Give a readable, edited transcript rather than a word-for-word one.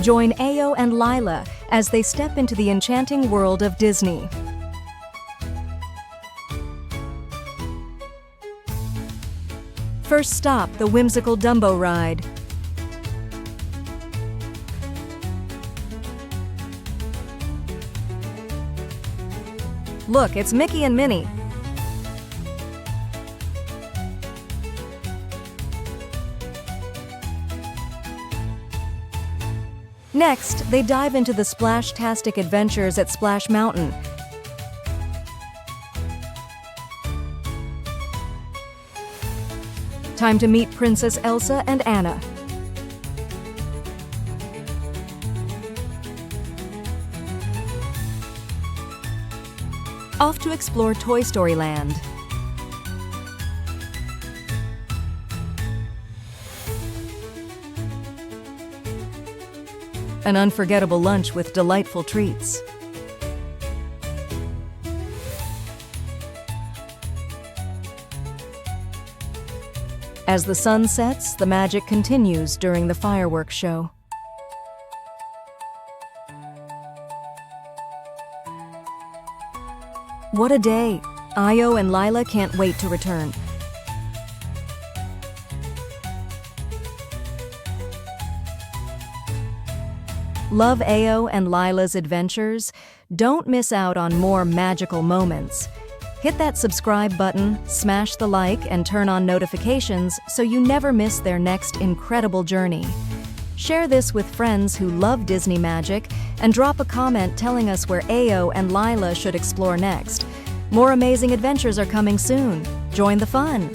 Join Ayo and Lila as they step into the enchanting world of Disney. First stop, the whimsical Dumbo ride. Look, it's Mickey and Minnie. Next, they dive into the splash-tastic adventures at Splash Mountain. Time to meet Princess Elsa and Anna. Off to explore Toy Story Land. An unforgettable lunch with delightful treats. As the sun sets, the magic continues during the fireworks show. What a day! Ayo and Lila can't wait to return. Love Ayo and Lila's adventures? Don't miss out on more magical moments. Hit that subscribe button, smash the like, and turn on notifications so you never miss their next incredible journey. Share this with friends who love Disney magic, and drop a comment telling us where Ayo and Lila should explore next. More amazing adventures are coming soon. Join the fun!